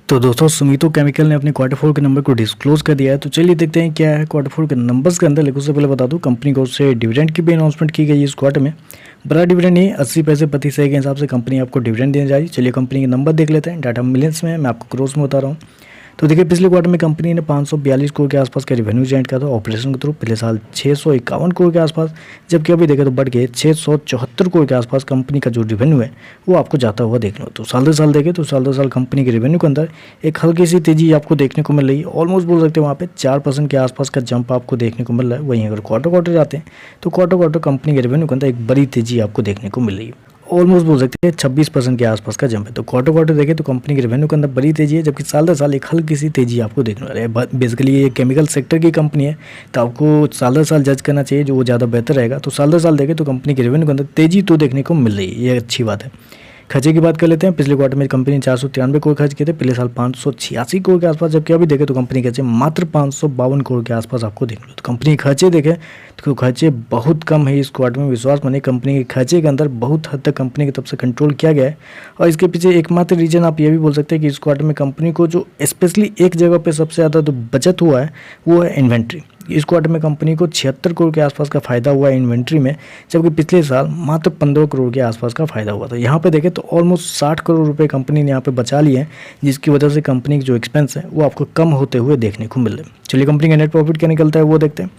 तो दोस्तों सुमितो केमिकल ने अपने क्वार्टर फोर के नंबर को डिस्क्लोज कर दिया है। तो चलिए देखते हैं क्या है क्वार्टर फोर के नंबर्स के अंदर। लेकिन उससे पहले बता दूं कंपनी को उससे डिविडेंड की भी अनाउंसमेंट की गई है इस क्वार्टर में। बड़ा डिविडेंड नहीं, 80 पैसे प्रति शेयर के हिसाब से कंपनी आपको डिविडेंड देने जा रही है। चलिए कंपनी के नंबर देख लेते हैं। डाटा मिलियंस में, मैं आपको क्रोर्स में बता रहा हूँ। तो देखिए पिछले क्वार्टर में कंपनी ने 542 करोड़ के आसपास का रेवेन्यू जनरेट किया था ऑपरेशन के थ्रू। पिछले साल 651 करोड़ के आसपास, जबकि अभी देखें तो बढ़ के 674 करोड़ के आसपास कंपनी का जो रेवेन्यू है वो आपको जाता हुआ देखने को। तो साल दर साल देखें तो साल दर साल कंपनी के रेवेन्यू के अंदर एक हल्की सी तेजी आपको देखने को मिल रही है। ऑलमोस्ट बोल सकते हैं वहाँ पे 4% के आसपास का जंप आपको देखने को मिल रहा है। वहीं अगर क्वार्टर जाते हैं तो क्वार्टर कंपनी के रेवेन्यू के अंदर एक बड़ी तेजी आपको देखने को मिल रही है। ऑलमोस्ट बोल सकते हैं 26% के आसपास का जंप है। तो क्वार्टर देखें तो कंपनी के रेवेन्यू के अंदर बड़ी तेजी है, जबकि साल दर साल एक हल्की सी तेजी आपको देखने वाला है। बेसिकली ये केमिकल सेक्टर की कंपनी है, तो आपको साल दर साल जज करना चाहिए, जो वो ज़्यादा बेहतर रहेगा। तो साल दर साल देखें तो कंपनी के रेवेन्यू के अंदर तेजी तो देखने को मिल रही है, ये अच्छी बात है। खर्चे की बात कर लेते हैं। पिछले क्वार्टर में कंपनी ने 493 करोड़ खर्च किए थे, पिछले साल 586 करोड़ के आसपास, जबकि अभी देखें तो कंपनी खर्चे मात्र 552 करोड़ के आसपास आपको देखने लो। तो कंपनी के खर्चे देखें तो खर्चे बहुत कम है इस क्वार्टर में। विश्वास मानिए कंपनी के खर्चे के अंदर बहुत हद तक कंपनी की तरफ से कंट्रोल किया गया है। और इसके पीछे एकमात्र रीजन आप ये भी बोल सकते हैं कि इस क्वार्टर में कंपनी को जो स्पेशली एक जगह पे सबसे ज़्यादा जो बचत हुआ है वो है इन्वेंट्री। इस क्वार्टर में कंपनी को 76 करोड़ के आसपास का फायदा हुआ है इन्वेंट्री में, जबकि पिछले साल मात्र 15 करोड़ के आसपास का फायदा हुआ था। यहाँ पे देखें तो ऑलमोस्ट 60 करोड़ रुपए कंपनी ने यहाँ पे बचा लिए हैं, जिसकी वजह से कंपनी के जो एक्सपेंस है वो आपको कम होते हुए देखने को मिल रहे हैं। चलिए कंपनी का नेट प्रॉफिट क्या निकलता है वो देखते हैं।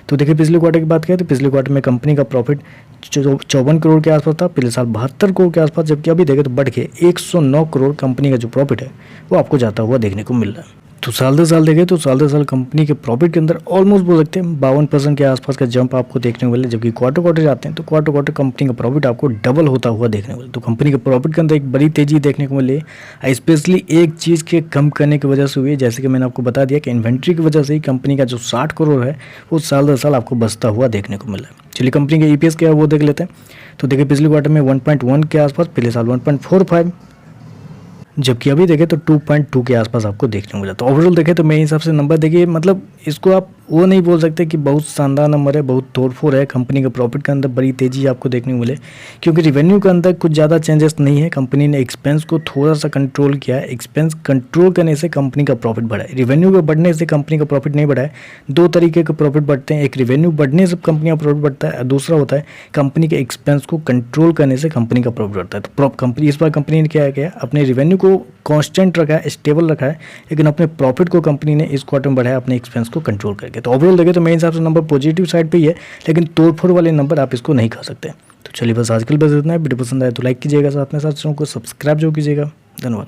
तो देखिए पिछले क्वार्टर की बात करें तो पिछले क्वार्टर में कंपनी का प्रॉफिट 54 करोड़ के आसपास था, पिछले साल 72 करोड़ के आसपास, जबकि अभी देखें तो बढ़ के 109 करोड़ कंपनी का जो प्रॉफिट है वो आपको जाता हुआ देखने को मिल रहा है। तो साल दर साल देखें तो साल दर साल कंपनी के प्रॉफिट के अंदर ऑलमोस्ट बोल सकते हैं 52% के आसपास का जंप आपको देखने को मिले, जबकि क्वार्टर जाते हैं तो क्वार्टर कंपनी का प्रॉफिट आपको डबल होता हुआ देखने को मिले। तो कंपनी के प्रॉफिट के अंदर एक बड़ी तेजी देखने को मिली है, स्पेशली एक चीज़ के कम करने की वजह से हुई है, जैसे कि मैंने आपको बता दिया कि इन्वेंट्री की वजह से ही कंपनी का जो 60 करोड़ है वो साल दर साल आपको बचता हुआ देखने को मिला है। चलिए कंपनी के EPS क्या है वो देख लेते हैं। तो देखिए पिछले क्वार्टर में 1.1 के आसपास, पिछले साल 1.45, जबकि अभी देखें तो 2.2 के आसपास आपको देखने को मिला। तो ओवरऑल देखें तो मेरे हिसाब से नंबर देखिए, मतलब इसको आप वो नहीं बोल सकते कि बहुत शानदार नंबर है, बहुत तोड़फोड़ है। कंपनी के प्रॉफिट के अंदर बड़ी तेजी आपको देखने को मिले, क्योंकि रेवेन्यू के अंदर कुछ ज़्यादा चेंजेस नहीं है। कंपनी ने एक्सपेंस को थोड़ा सा कंट्रोल किया है, एक्सपेंस कंट्रोल करने से कंपनी का प्रॉफिट बढ़ा है। रेवेन्यू के बढ़ने से कंपनी का प्रॉफिट नहीं बढ़ा है। दो तरीके के प्रॉफिट बढ़ते हैं, एक रेवेन्यू बढ़ने से कंपनी का प्रॉफिट बढ़ता है, दूसरा होता है कंपनी के एक्सपेंस को कंट्रोल करने से कंपनी का प्रॉफिट बढ़ता है। तो कंपनी इस बार कंपनी ने क्या किया, अपने रेवेन्यू को कांस्टेंट रखा है, स्टेबल रखा है, लेकिन अपने प्रॉफिट को कंपनी ने इस क्वार्टर में बढ़ाया अपने एक्सपेंस को कंट्रोल करके। तो ओवरऑल देखें तो मेरे हिसाब से नंबर पॉजिटिव साइड पे ही है, लेकिन तोड़फोड़ वाले नंबर आप इसको नहीं खा सकते। तो चलिए बस आजकल बस इतना है। वीडियो पसंद आए तो लाइक कीजिएगा, साथ में साथ चैनल को सब्सक्राइब जो कीजिएगा। धन्यवाद।